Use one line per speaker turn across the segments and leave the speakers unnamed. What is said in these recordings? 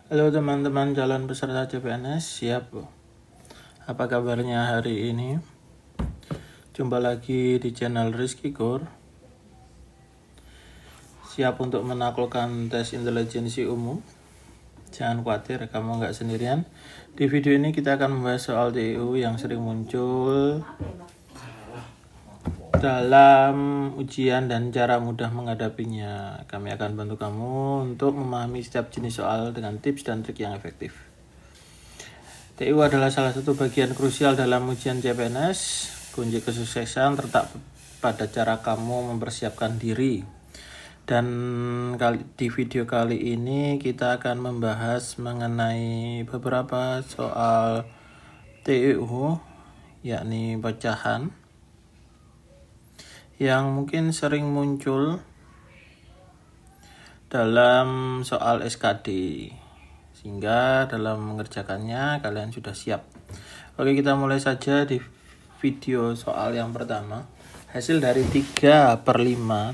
Halo teman-teman calon peserta CPNS, siap? Apa kabarnya hari ini? Jumpa lagi di channel Rizky Gur. Siap untuk menaklukkan tes intelijensi umum? Jangan khawatir, kamu nggak sendirian. Di video ini kita akan membahas soal TIU yang sering muncul dalam ujian dan cara mudah menghadapinya. Kami akan bantu kamu untuk memahami setiap jenis soal dengan tips dan trik yang efektif. TIU adalah salah satu bagian krusial dalam ujian CPNS. Kunci kesuksesan terletak pada cara kamu mempersiapkan diri. Dan di video kali ini kita akan membahas mengenai beberapa soal TIU, yakni pecahan, yang mungkin sering muncul dalam soal SKD. Sehingga dalam mengerjakannya kalian sudah siap. Oke, kita mulai saja di video soal yang pertama. Hasil dari 3/5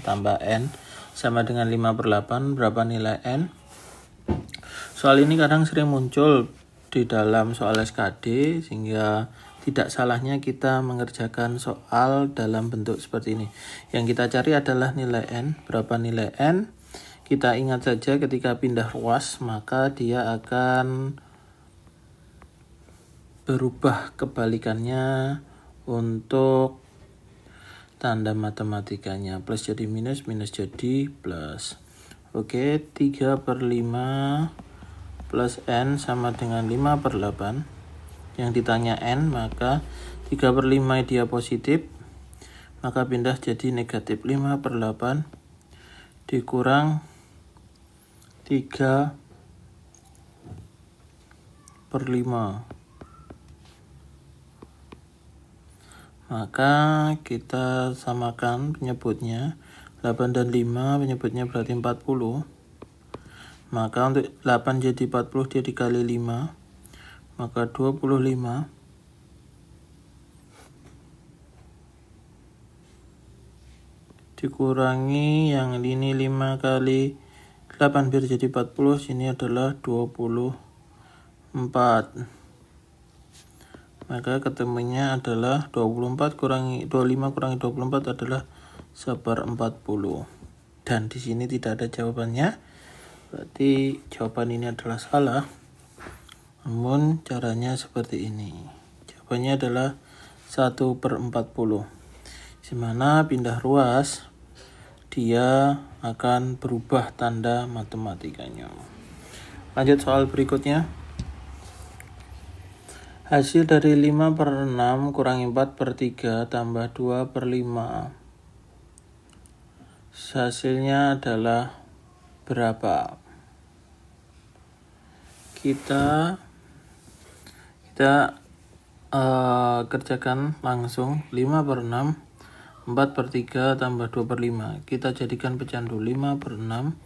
tambah N sama dengan 5/8, berapa nilai N? Soal ini kadang sering muncul di dalam soal SKD, sehingga tidak salahnya kita mengerjakan soal dalam bentuk seperti ini. Yang kita cari adalah nilai N. Berapa nilai N? Kita ingat saja ketika pindah ruas, maka dia akan berubah kebalikannya untuk tanda matematikanya. Plus jadi minus, minus jadi plus. Oke, 3/5 plus N sama dengan 5/8. Yang ditanya N, maka 3/5 dia positif, maka pindah jadi negatif. 5/8 dikurang 3/5. Maka kita samakan penyebutnya. 8 dan 5 penyebutnya berarti 40. Maka untuk 8 jadi 40 dia dikali 5. Maka 25 dikurangi yang ini 5 kali 8 biar jadi 40, sini adalah 24. Maka ketemunya adalah 25 kurangi 24 adalah 1/40. Dan di sini tidak ada jawabannya. Berarti jawaban ini adalah salah. Namun caranya seperti ini. Jawabannya adalah 1/40. Dimana pindah ruas dia akan berubah tanda matematikanya. Lanjut soal berikutnya. Hasil dari 5/6 kurangi 4/3 tambah 2/5. Hasilnya adalah berapa? Kita kerjakan langsung. 5/6, 4/3 tambah 2/5. Kita jadikan pecahan dulu. 5/6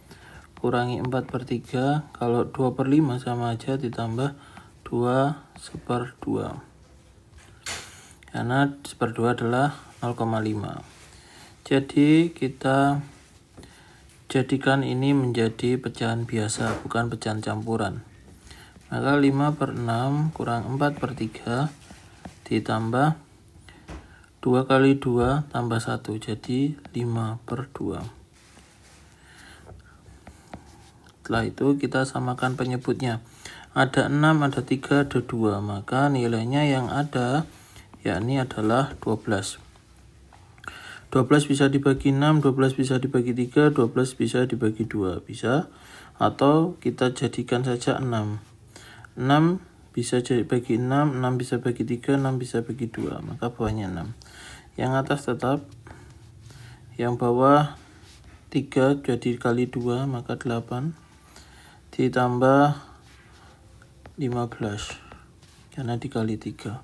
kurangi 4/3. Kalau 2/5 sama aja ditambah 2/2. Karena 1/2 adalah 0,5. Jadi kita jadikan ini menjadi pecahan biasa, bukan pecahan campuran. Maka 5/6 kurang 4/3 ditambah 2 kali 2 tambah 1, jadi 5/2. Setelah itu kita samakan penyebutnya. Ada 6, ada 3, ada 2. Maka nilainya yang ada yakni adalah 12. 12 bisa dibagi 6, 12 bisa dibagi 3, 12 bisa dibagi 2. Bisa. Atau kita jadikan saja 6. 6 bisa bagi 6, 6 bisa bagi 3, 6 bisa bagi 2. Maka bawahnya 6. Yang atas tetap. Yang bawah 3 jadi kali 2, maka 8. Ditambah 15. Karena dikali 3.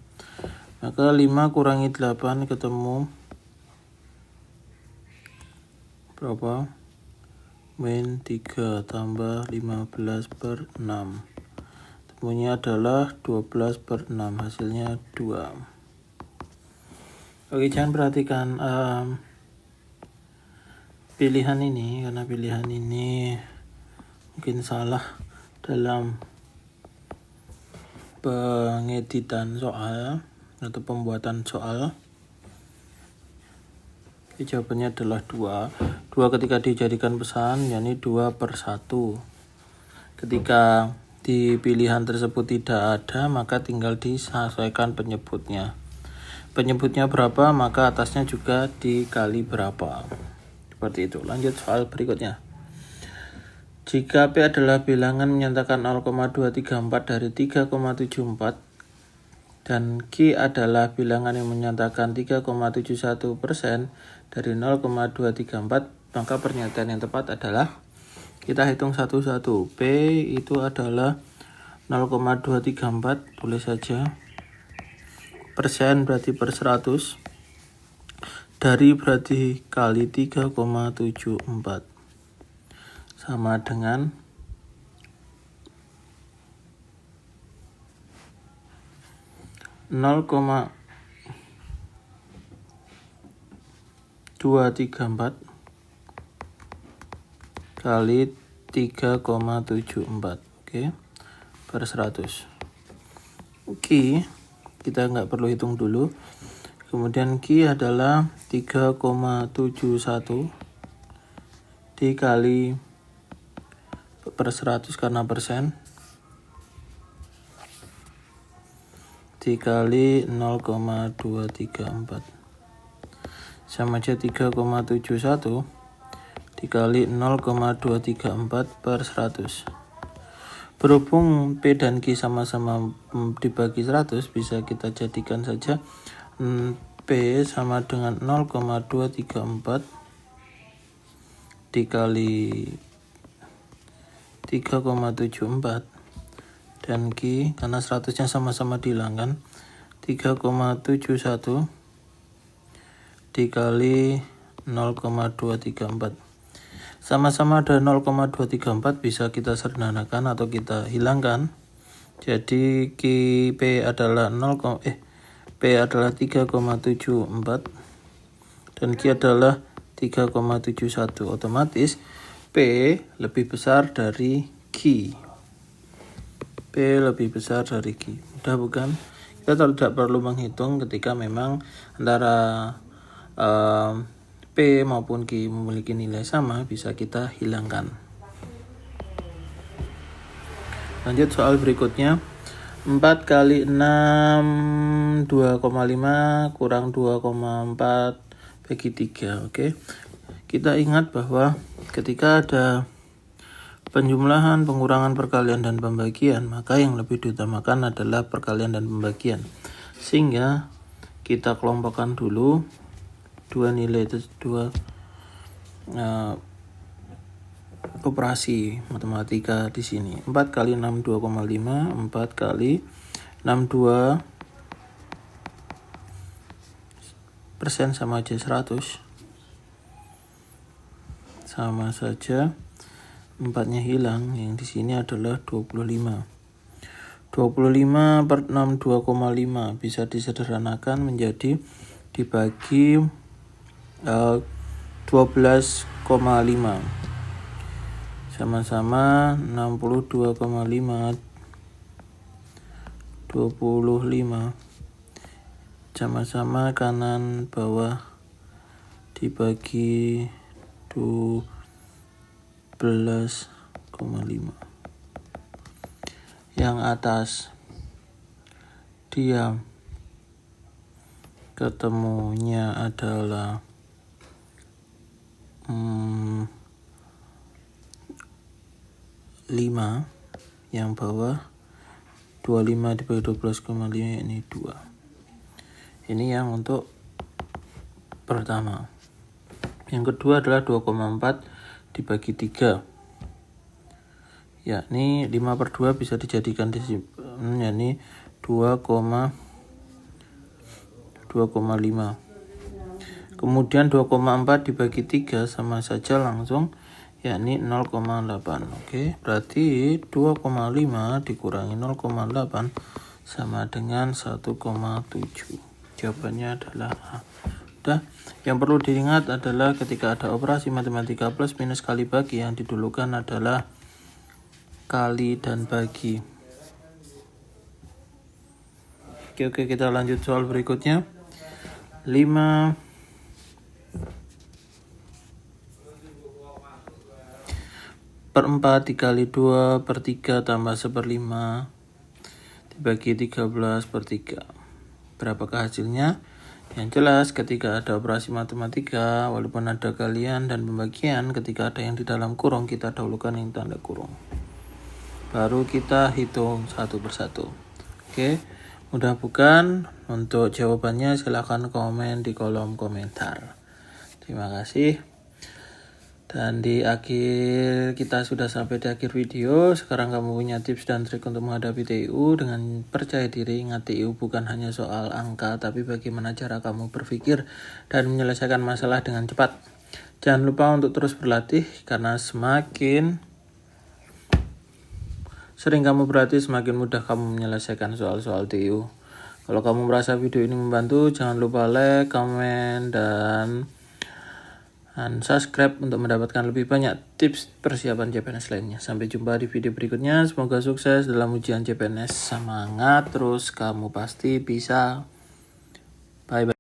Maka 5 kurangi 8 ketemu berapa? Min 3 tambah 15/6. Temunya adalah 12/6. Hasilnya 2. Oke, jangan perhatikan pilihan ini, karena pilihan ini mungkin salah dalam pengeditan soal atau pembuatan soal. Jawabannya adalah 2. 2 ketika dijadikan pesan, yakni 2/1. Ketika di pilihan tersebut tidak ada, maka tinggal disesuaikan penyebutnya. Penyebutnya berapa, maka atasnya juga dikali berapa. Seperti itu. Lanjut soal berikutnya. Jika P adalah bilangan menyatakan 0,234 dari 3,74 dan Q adalah bilangan yang menyatakan 3,71% dari 0,234, maka pernyataan yang tepat adalah, kita hitung satu-satu. P itu adalah 0,234, tulis saja. Persen berarti per 100. Dari berarti kali 3,74. Sama dengan 0,234 kali 3,74, oke, per 100. Q kita nggak perlu hitung dulu. Kemudian Q adalah 3,71 dikali per 100 karena persen, dikali 0,234 sama aja 3,71 dikali 0,234 per 100. Berhubung P dan Q sama-sama dibagi 100, bisa kita jadikan saja P sama dengan 0,234 dikali 3,74 dan Q, karena 100-nya sama-sama dihilangkan, 3,71 dikali 0,234. Sama-sama ada 0,234, bisa kita sederhanakan atau kita hilangkan. Jadi P adalah P adalah 3,74 dan Q adalah 3,71. Otomatis P lebih besar dari Q. P lebih besar dari Q. Mudah bukan? Kita tidak perlu menghitung ketika memang antara P maupun Q memiliki nilai sama, bisa kita hilangkan. Lanjut soal berikutnya. 4 kali 6 2,5 kurang 2,4 bagi 3. Oke. Kita ingat bahwa ketika ada penjumlahan, pengurangan, perkalian, dan pembagian, maka yang lebih diutamakan adalah perkalian dan pembagian. Sehingga kita kelompokkan dulu dua nilai itu, dua operasi matematika di sini. 4 kali 6 2,5, 4 kali 62 persen sama aja 100. Sama saja 4-nya hilang, yang di sini adalah 25. 25 per 6 2,5 bisa disederhanakan menjadi dibagi 12,5 sama-sama 62,5 25 sama-sama kanan bawah dibagi 12,5. Yang atas diam, ketemunya adalah 5, yang bawah 25 dibagi 12,5 ini 2. Ini yang untuk pertama. Yang kedua adalah 2,4 dibagi 3, yakni 5 per 2 bisa dijadikan yakni 2,5. Kemudian 2,4 dibagi 3 sama saja langsung, yakni 0,8. Oke, berarti 2,5 dikurangi 0,8 sama dengan 1,7. Jawabannya adalah A. Udah. Yang perlu diingat adalah ketika ada operasi matematika plus minus kali bagi, yang didulukan adalah kali dan bagi. Oke, kita lanjut soal berikutnya. 5 per 4 dikali 2 per 3 tambah 1/5 dibagi 13 per 3. Berapakah hasilnya? Yang jelas ketika ada operasi matematika, walaupun ada kalian dan pembagian, ketika ada yang di dalam kurung, kita dahulukan yang tanda kurung. Baru kita hitung satu persatu. Oke, mudah bukan? Untuk jawabannya silahkan komen di kolom komentar. Terima kasih. Dan di akhir, kita sudah sampai di akhir video. Sekarang kamu punya tips dan trik untuk menghadapi TIU dengan percaya diri. Ingat, TIU bukan hanya soal angka, tapi bagaimana cara kamu berpikir dan menyelesaikan masalah dengan cepat. Jangan lupa untuk terus berlatih, karena semakin sering kamu berlatih, semakin mudah kamu menyelesaikan soal-soal TIU. Kalau kamu merasa video ini membantu, jangan lupa like, komen, dan subscribe untuk mendapatkan lebih banyak tips persiapan CPNS lainnya. Sampai jumpa di video berikutnya. Semoga sukses dalam ujian CPNS. Semangat terus, kamu pasti bisa. Bye bye.